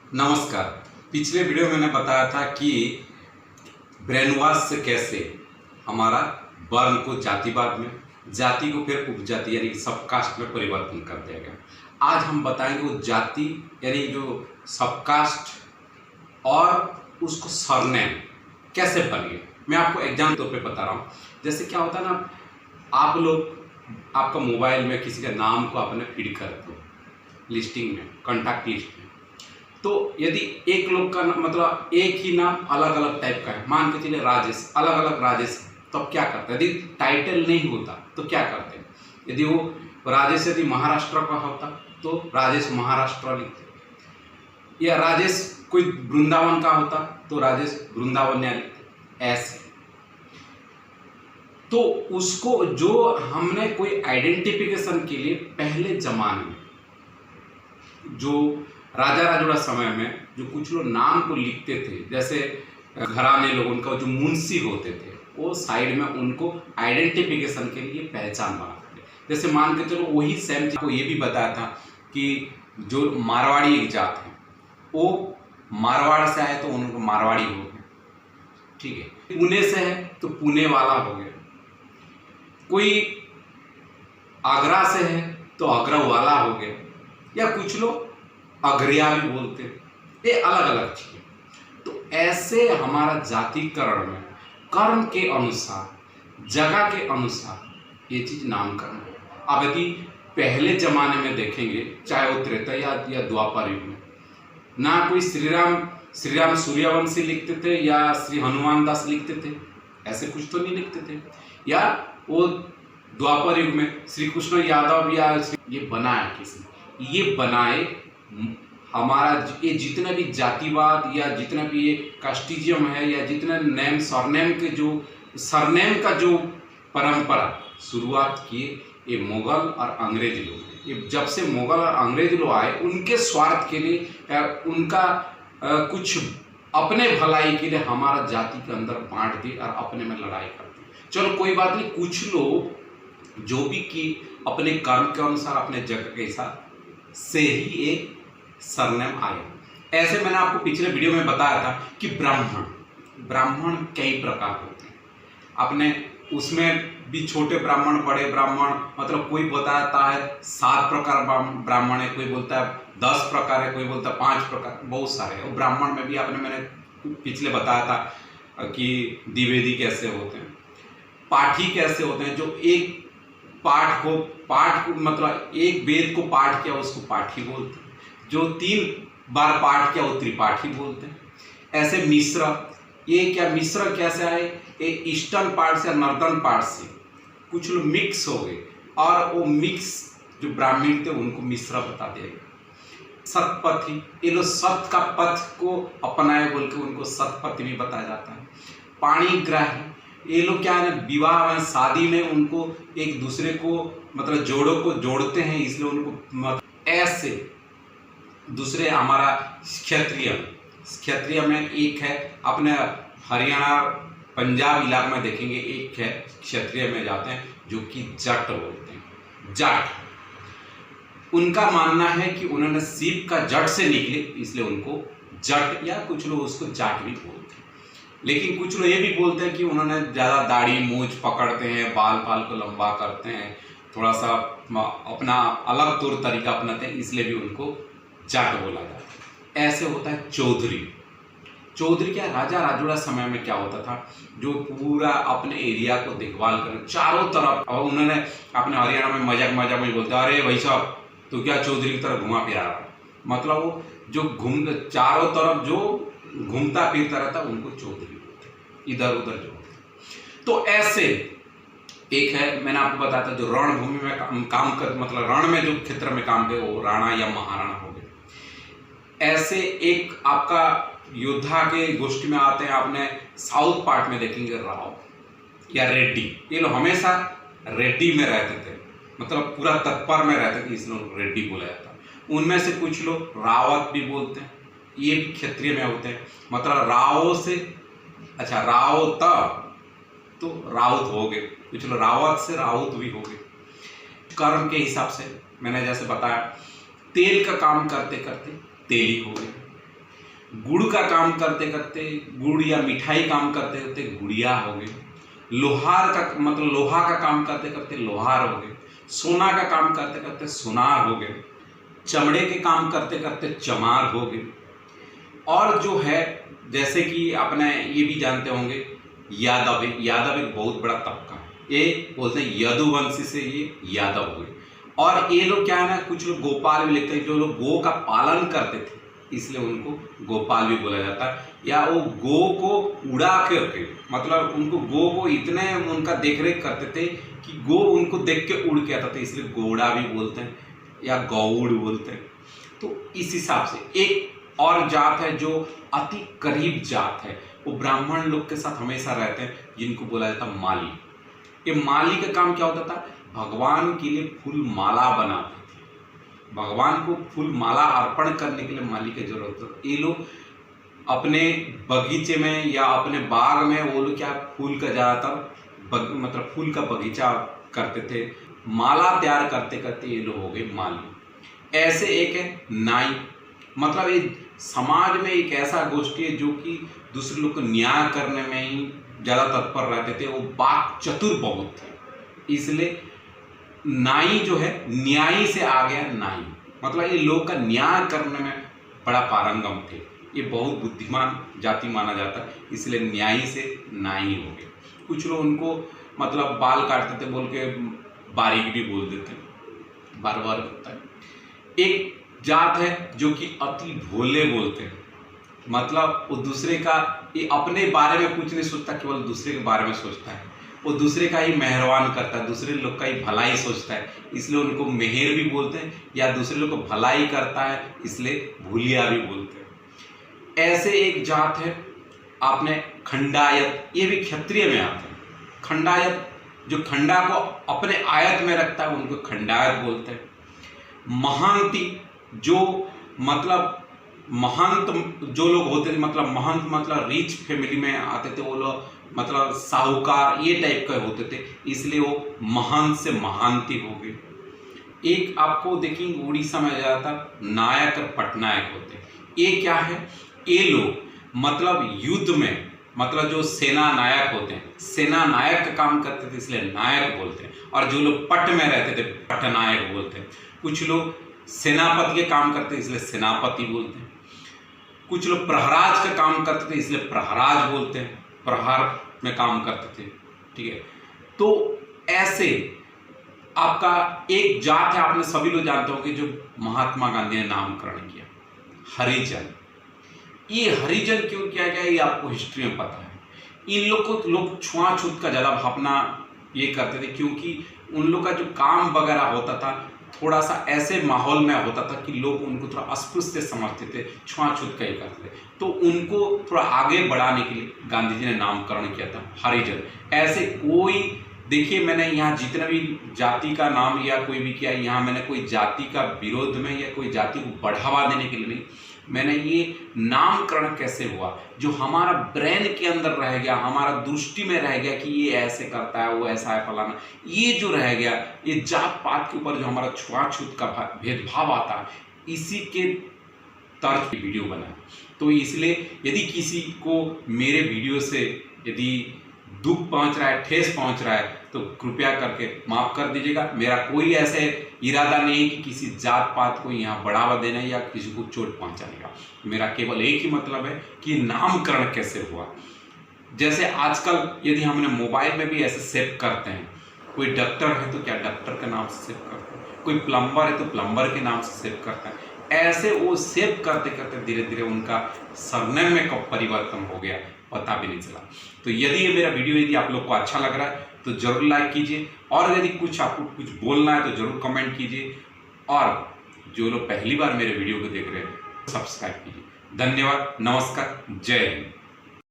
नमस्कार। पिछले वीडियो में मैंने बताया था कि ब्रेन वॉश से कैसे हमारा वर्ण को जातिवाद में, जाति को फिर उपजाति यानी सबकास्ट में परिवर्तन कर दिया गया। आज हम बताएंगे वो जाति यानी जो सबकास्ट और उसको सरनेम कैसे बन गए। मैं आपको एग्जाम्पल तौर पे बता रहा हूँ। जैसे क्या होता है ना, आप लोग आपका मोबाइल में किसी का नाम को आपने फीड करते हो लिस्टिंग में, कॉन्टैक्ट लिस्ट में, तो यदि एक लोग का मतलब एक ही नाम अलग अलग टाइप का है, मान के चलिए राजेश, अलग अलग राजेश है, तो अब क्या करते हैं? यदि टाइटल नहीं होता तो क्या करते हैं? यदि वो राजेश यदि महाराष्ट्र का होता तो राजेश महाराष्ट्र लिखते, या राजेश कोई वृंदावन का होता तो राजेश वृंदावन्या लिखते। ऐसे तो उसको जो हमने कोई आइडेंटिफिकेशन के लिए पहले जमाने में जो राजा राजोड़ा समय में जो कुछ लोग नाम को लिखते थे, जैसे घराने लोग, उनका जो मुंशी होते थे, वो साइड में उनको आइडेंटिफिकेशन के लिए पहचान बनाते थे। जैसे मान के चलो वही सेम को ये भी बताया था कि जो मारवाड़ी एक जात है वो मारवाड़ से आए तो उनको मारवाड़ी हो गए, ठीक है। पुणे से है तो पुणे वाला हो गया, कोई आगरा से है तो आगरा वाला हो गया, या कुछ लोग अग्रिया भी बोलते हैं। ये अलग अलग चीजें। तो ऐसे हमारा जातिकरण में कर्म के अनुसार, जगह के अनुसार ये चीज नामकरण है। अब यदि पहले जमाने में देखेंगे, चाहे वो त्रेता या द्वापर युग में, ना कोई श्री राम सूर्यवंशी लिखते थे या श्री हनुमान दास लिखते थे, ऐसे कुछ तो नहीं लिखते थे। या वो द्वापर युग में श्री कृष्ण यादव या ये बनाया किसी, ये बनाए हमारा ये जितना भी जातिवाद या जितना भी ये कास्टिज्म है या जितना नेम सरनेम के जो सरनेम का जो परंपरा शुरुआत किए ये मुगल और अंग्रेज लोग। ये जब से मुगल और अंग्रेज लोग आए, उनके स्वार्थ के लिए या उनका कुछ अपने भलाई के लिए हमारा जाति के अंदर बांट दी और अपने में लड़ाई कर दी। चलो कोई बात नहीं, कुछ लोग जो भी कि अपने कर्म के अनुसार, अपने जगह के हिसाब से ही एक सरनेम आया। ऐसे मैंने आपको पिछले वीडियो में बताया था कि ब्राह्मण कई प्रकार होते हैं। आपने उसमें भी छोटे ब्राह्मण, बड़े ब्राह्मण, मतलब कोई बताता है 7 प्रकार ब्राह्मण है, कोई बोलता है 10 प्रकार है, कोई बोलता है 5 प्रकार, बहुत सारे है। और ब्राह्मण में भी मैंने पिछले बताया था कि द्विवेदी कैसे होते हैं, पाठी कैसे होते हैं, जो एक पाठ को मतलब एक वेद को पाठ किया उसको पाठी बोलते हैं, जो 3 बार पाठ किया वो त्रिपाठी बोलते हैं। ऐसे मिश्र, ये क्या मिश्र कैसे आए? ये ईस्टर्न पार्ट से, नॉर्दर्न पार्ट से कुछ लोग मिक्स हो गए और वो मिक्स जो ब्राह्मण थे उनको मिश्र बता दिया गया। सतपथी, ये लोग सत का पथ को अपनाए बोल के उनको सतपथी भी बताया जाता है। पाणिग्राही, ये लोग क्या है, विवाह में, शादी में उनको एक दूसरे को मतलब जोड़ों को जोड़ते हैं, इसलिए उनको ऐसे दूसरे। हमारा क्षत्रिय में एक है, अपने हरियाणा पंजाब इलाके में देखेंगे एक है क्षत्रिय में जाते हैं जो कि जट बोलते हैं। जट, उनका मानना है कि उन्होंने शिव का जट से निकले इसलिए उनको जट, या कुछ लोग उसको जाट भी बोलते हैं। लेकिन कुछ लोग ये भी बोलते हैं कि उन्होंने ज़्यादा दाढ़ी मूंछ पकड़ते हैं, बाल को लंबा करते हैं, थोड़ा सा अपना अलग तौर तरीका अपनाते हैं, इसलिए भी उनको जाट बोला जाता है। ऐसे होता है चौधरी क्या, राजा राजोड़ा समय में क्या होता था, जो पूरा अपने एरिया को देखभाल करना चारों तरफ। और उन्होंने अपने हरियाणा में मजाक में बोलते, अरे भाई साहब तो क्या चौधरी की तरह घुमा फिरा रहा, मतलब वो जो चारों तरफ जो घूमता फिरता रहता उनको चौधरी बोलते, इधर उधर जो। तो ऐसे एक है, मैंने आपको बताया था, जो रणभूमि में काम कर, मतलब रण में जो क्षेत्र में काम करे वो राणा या महाराणा हो गए। ऐसे एक आपका योद्धा के गोष्ठी में आते हैं, आपने साउथ पार्ट में देखेंगे राव या रेड्डी, ये लोग हमेशा रेड्डी में रहते थे, मतलब पूरा तत्पर में रहते थे, इसलिए रेड्डी बोला जाता है। उनमें से कुछ लोग रावत भी बोलते हैं, ये भी क्षत्रिय में होते हैं, मतलब रावों से, अच्छा रावत तो राउत हो गए, कुछ लोग रावत से राउत भी हो गए। कर्म के हिसाब से मैंने जैसे बताया, तेल का काम करते करते तेली हो गए, गुड़ का काम करते करते गुड़ या मिठाई काम करते करते गुड़िया हो गए, लोहार का मतलब लोहा का काम करते करते लोहार हो गए, सोना का काम करते करते सोनार हो गए, चमड़े के काम करते करते चमार हो गए। और जो है जैसे कि अपने ये भी जानते होंगे यादव एक बहुत बड़ा तबका है, ये बोलते हैं यदुवंशी से ये यादव हुए। और ये लोग क्या है ना, कुछ लोग गोपाल भी लिखते हैं, जो लोग गो का पालन करते थे इसलिए उनको गोपाल भी बोला जाता है। या वो गो को उड़ा करके मतलब उनको गो को इतने उनका देख रेख करते थे कि गो उनको देख के उड़ के आता था, इसलिए गोड़ा भी बोलते हैं या गौड़ बोलते हैं। तो इस हिसाब से एक और जात है जो अति करीब जात है, वो ब्राह्मण लोग के साथ हमेशा रहते हैं, जिनको बोला जाता है माली। ये माली का काम क्या होता था, भगवान के लिए फूल माला बनाते थे, भगवान को फूल माला अर्पण करने के लिए माली की जरूरत होती। ये लोग अपने बगीचे में या अपने बाग में वो लोग क्या फूल का ज़्यादातर मतलब फूल का बगीचा करते थे, माला तैयार करते करते ये लोग हो गए माली। ऐसे एक है नाई, मतलब ये समाज में एक ऐसा गोष्ठी है जो कि दूसरे लोग को न्याय करने में ही ज़्यादा तत्पर रहते थे, वो वाक चतुर बहुत थे, इसलिए नाई जो है न्यायी से आ गया नाई, मतलब ये लोग का न्याय करने में बड़ा पारंगम थे, ये बहुत बुद्धिमान जाति माना जाता है, इसलिए न्यायी से नाई हो गए। कुछ लोग उनको मतलब बाल काटते थे बोल के बारीक भी बोल देते, बार बार होता है। एक जात है जो कि अति भोले बोलते हैं, मतलब वो दूसरे का ये अपने बारे में कुछ नहीं सोचता, केवल दूसरे के बारे में सोचता है, वो दूसरे का ही मेहरबान करता है, दूसरे लोग का ही भलाई सोचता है, इसलिए उनको मेहर भी बोलते हैं। या दूसरे लोग को भलाई करता है इसलिए भूलिया भी बोलते हैं। ऐसे एक जात है आपने खंडायत, ये भी क्षत्रिय में आते हैं। खंडायत जो खंडा को अपने आयत में रखता है उनको खंडायत बोलते हैं। महंती जो मतलब महंत जो लोग होते थे, मतलब महंत मतलब रिच फैमिली में आते थे, वो लोग मतलब साहूकार ये टाइप के होते थे, इसलिए वो महंत से महांती हो गए। एक आपको देखिए उड़ीसा में ज़्यादातर नायक और पटनायक होते हैं। ये क्या है, ये लोग मतलब युद्ध में मतलब जो सेना नायक होते हैं, सेना नायक का काम करते थे इसलिए नायक बोलते हैं, और जो लोग पट में रहते थे पटनायक बोलते हैं। कुछ लोग सेनापति के काम करते हैं इसलिए सेनापति बोलते हैं। कुछ लोग प्रहराज का काम करते थे इसलिए प्रहराज बोलते हैं, प्रहार में काम करते थे, ठीक है। तो ऐसे आपका एक जात है, आपने सभी लोग जानते हो कि जो महात्मा गांधी ने नामकरण किया, हरिजन। ये हरिजन क्यों किया गया ये आपको हिस्ट्री में पता है। इन लोग को लोग छुआछूत का ज़्यादा भावना ये करते थे, क्योंकि उन लोग का जो काम वगैरह होता था थोड़ा सा ऐसे माहौल में होता था कि लोग उनको थोड़ा अस्पृश्य समझते थे, छुआछूत का ही करते थे। तो उनको थोड़ा आगे बढ़ाने के लिए गांधी जी ने नामकरण किया था हरिजन। ऐसे कोई देखिए मैंने यहाँ जितने भी जाति का नाम या कोई भी किया, यहाँ मैंने कोई जाति का विरोध में या कोई जाति को बढ़ावा देने के लिए नहीं, मैंने ये नामकरण कैसे हुआ जो हमारा ब्रेन के अंदर रह गया, हमारा दृष्टि में रह गया कि ये ऐसे करता है, वो ऐसा है, फलाना, ये जो रह गया, ये जात पात के ऊपर जो हमारा छुआछूत का भेदभाव आता है, इसी के तर्ज की वीडियो बना। तो इसलिए यदि किसी को मेरे वीडियो से यदि दुख पहुंच रहा है, ठेस पहुंच रहा है, तो कृपया करके माफ़ कर दीजिएगा। मेरा कोई ऐसे इरादा नहीं कि किसी जात पात को यहाँ बढ़ावा देना या किसी को चोट पहुंचाने का। मेरा केवल एक ही मतलब है कि नामकरण कैसे हुआ। जैसे आजकल यदि हमने मोबाइल में भी ऐसे सेव करते हैं, कोई डॉक्टर है तो क्या डॉक्टर के नाम से सेव करते हैं, कोई प्लम्बर है तो प्लम्बर के नाम से सेव करते हैं। ऐसे वो सेव करते करते धीरे धीरे उनका सरनेम में कब परिवर्तन हो गया पता भी नहीं चला। तो यदि ये मेरा वीडियो यदि आप लोग को अच्छा लग रहा है तो जरूर लाइक कीजिए, और यदि कुछ आपको कुछ बोलना है तो जरूर कमेंट कीजिए, और जो लोग पहली बार मेरे वीडियो को देख रहे हैं सब्सक्राइब कीजिए। धन्यवाद, नमस्कार, जय हिंद।